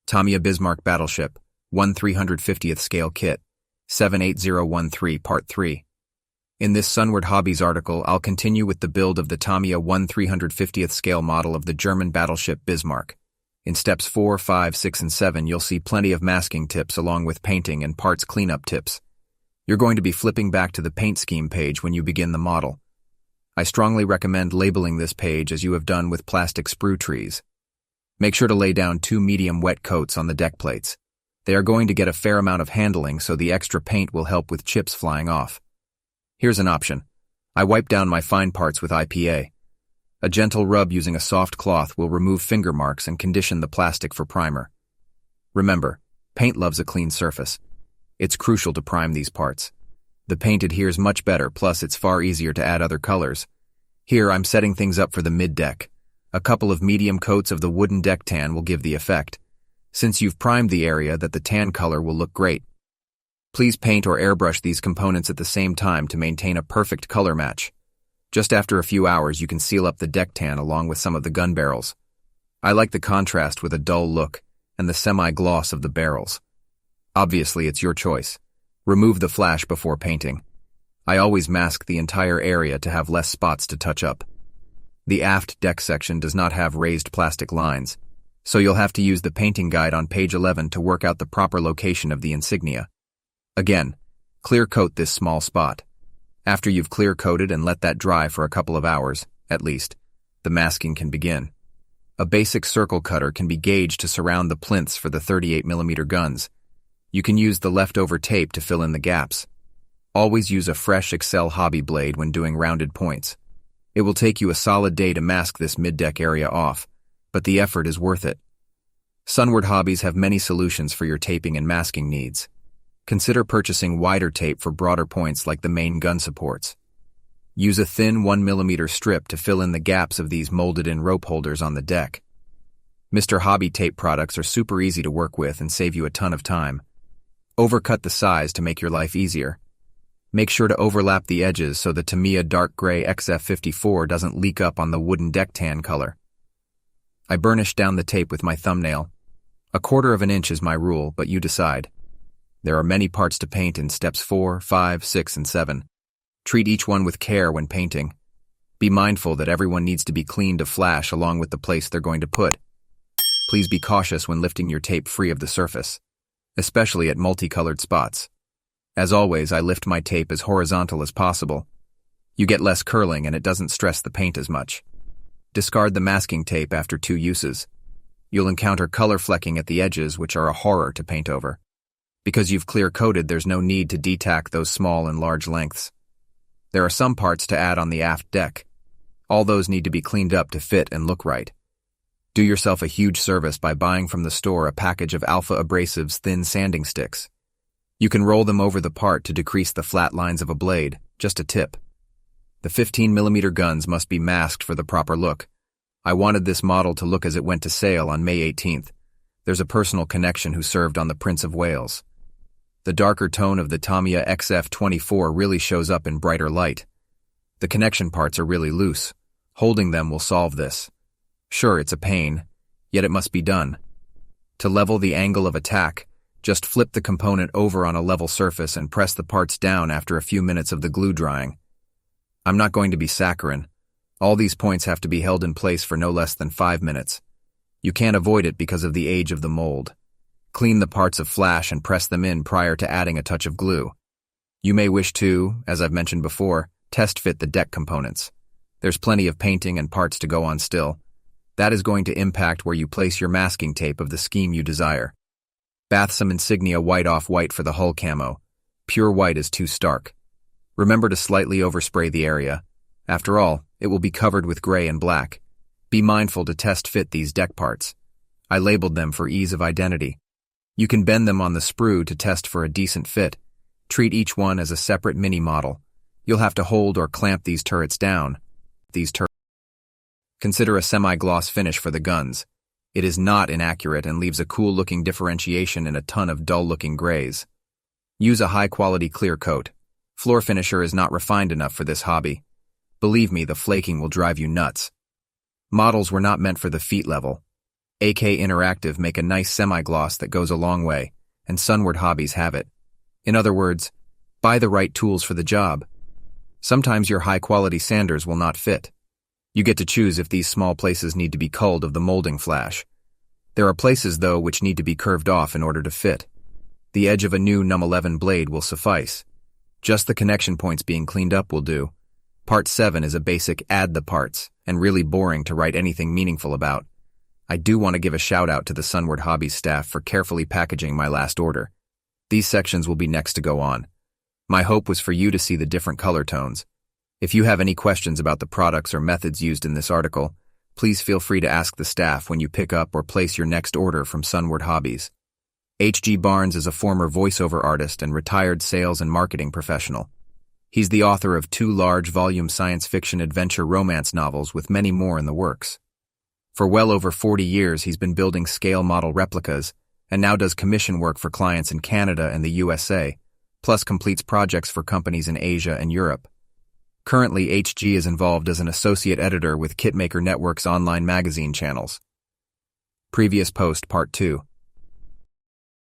Tamiya Bismarck Battleship, 1/350th scale kit, 78013 Part 3. In this Sunward Hobbies article, I'll continue with the build of the Tamiya 1/350th scale model of the German battleship Bismarck. In steps 4, 5, 6, and 7, you'll see plenty of masking tips along with painting and parts cleanup tips. You're going to be flipping back to the paint scheme page when you begin the model. I strongly recommend labeling this page as you have done with plastic sprue trees. Make sure to lay down 2 medium wet coats on the deck plates. They are going to get a fair amount of handling, so the extra paint will help with chips flying off. Here's an option. I wipe down my fine parts with IPA. A gentle rub using a soft cloth will remove finger marks and condition the plastic for primer. Remember, paint loves a clean surface. It's crucial to prime these parts. The paint adheres much better, plus it's far easier to add other colors. Here I'm setting things up for the mid-deck. A couple of medium coats of the wooden deck tan will give the effect. Since you've primed the area, that the tan color will look great. Please paint or airbrush these components at the same time to maintain a perfect color match. Just after a few hours, you can seal up the deck tan along with some of the gun barrels. I like the contrast with a dull look and the semi-gloss of the barrels. Obviously, it's your choice. Remove the flash before painting. I always mask the entire area to have less spots to touch up. The aft deck section does not have raised plastic lines, so you'll have to use the painting guide on page 11 to work out the proper location of the insignia. Again, clear coat this small spot. After you've clear coated and let that dry for a couple of hours, at least, the masking can begin. A basic circle cutter can be gauged to surround the plinths for the 38mm guns. You can use the leftover tape to fill in the gaps. Always use a fresh Excel hobby blade when doing rounded points. It will take you a solid day to mask this mid-deck area off, but the effort is worth it. Sunward Hobbies have many solutions for your taping and masking needs. Consider purchasing wider tape for broader points like the main gun supports. Use a thin 1mm strip to fill in the gaps of these molded-in rope holders on the deck. Mr. Hobby tape products are super easy to work with and save you a ton of time. Overcut the size to make your life easier. Make sure to overlap the edges so the Tamiya dark gray XF54 doesn't leak up on the wooden deck tan color. I burnished down the tape with my thumbnail. 1/4 of an inch is my rule, but you decide. There are many parts to paint in steps 4, 5, 6, and 7. Treat each one with care when painting. Be mindful that everyone needs to be cleaned of flash along with the place they're going to put. Please be cautious when lifting your tape free of the surface, especially at multicolored spots. As always, I lift my tape as horizontal as possible. You get less curling and it doesn't stress the paint as much. Discard the masking tape after 2 uses. You'll encounter color flecking at the edges, which are a horror to paint over. Because you've clear coated, there's no need to detack those small and large lengths. There are some parts to add on the aft deck. All those need to be cleaned up to fit and look right. Do yourself a huge service by buying from the store a package of Alpha Abrasives thin sanding sticks. You can roll them over the part to decrease the flat lines of a blade, just a tip. The 15mm guns must be masked for the proper look. I wanted this model to look as it went to sale on May 18th. There's a personal connection who served on the Prince of Wales. The darker tone of the Tamiya XF24 really shows up in brighter light. The connection parts are really loose. Holding them will solve this. Sure, it's a pain, yet it must be done. To level the angle of attack, just flip the component over on a level surface and press the parts down after a few minutes of the glue drying. I'm not going to be saccharine. All these points have to be held in place for no less than 5 minutes. You can't avoid it because of the age of the mold. Clean the parts of flash and press them in prior to adding a touch of glue. You may wish to, as I've mentioned before, test fit the deck components. There's plenty of painting and parts to go on still. That is going to impact where you place your masking tape of the scheme you desire. Bath some insignia white off white for the hull camo. Pure white is too stark. Remember to slightly overspray the area. After all, it will be covered with gray and black. Be mindful to test fit these deck parts. I labeled them for ease of identity. You can bend them on the sprue to test for a decent fit. Treat each one as a separate mini model. You'll have to hold or clamp these turrets down. Consider a semi-gloss finish for the guns. It is not inaccurate and leaves a cool-looking differentiation in a ton of dull-looking grays. Use a high-quality clear coat. Floor finisher is not refined enough for this hobby. Believe me, the flaking will drive you nuts. Models were not meant for the feet level. AK Interactive make a nice semi-gloss that goes a long way, and Sunward Hobbies have it. In other words, buy the right tools for the job. Sometimes your high-quality sanders will not fit. You get to choose if these small places need to be culled of the molding flash. There are places, though, which need to be curved off in order to fit. The edge of a new num11 blade will suffice. Just the connection points being cleaned up will do. Part 7 is a basic add the parts, and really boring to write anything meaningful about. I do want to give a shout out to the Sunward Hobbies staff for carefully packaging my last order. These sections will be next to go on. My hope was for you to see the different color tones. If you have any questions about the products or methods used in this article, please feel free to ask the staff when you pick up or place your next order from Sunward Hobbies. H.G. Barnes is a former voiceover artist and retired sales and marketing professional. He's the author of 2 large-volume science fiction adventure romance novels with many more in the works. For well over 40 years, he's been building scale model replicas and now does commission work for clients in Canada and the USA, plus completes projects for companies in Asia and Europe. Currently, HG is involved as an associate editor with Kitmaker Network's online magazine channels. Previous post, Part 2.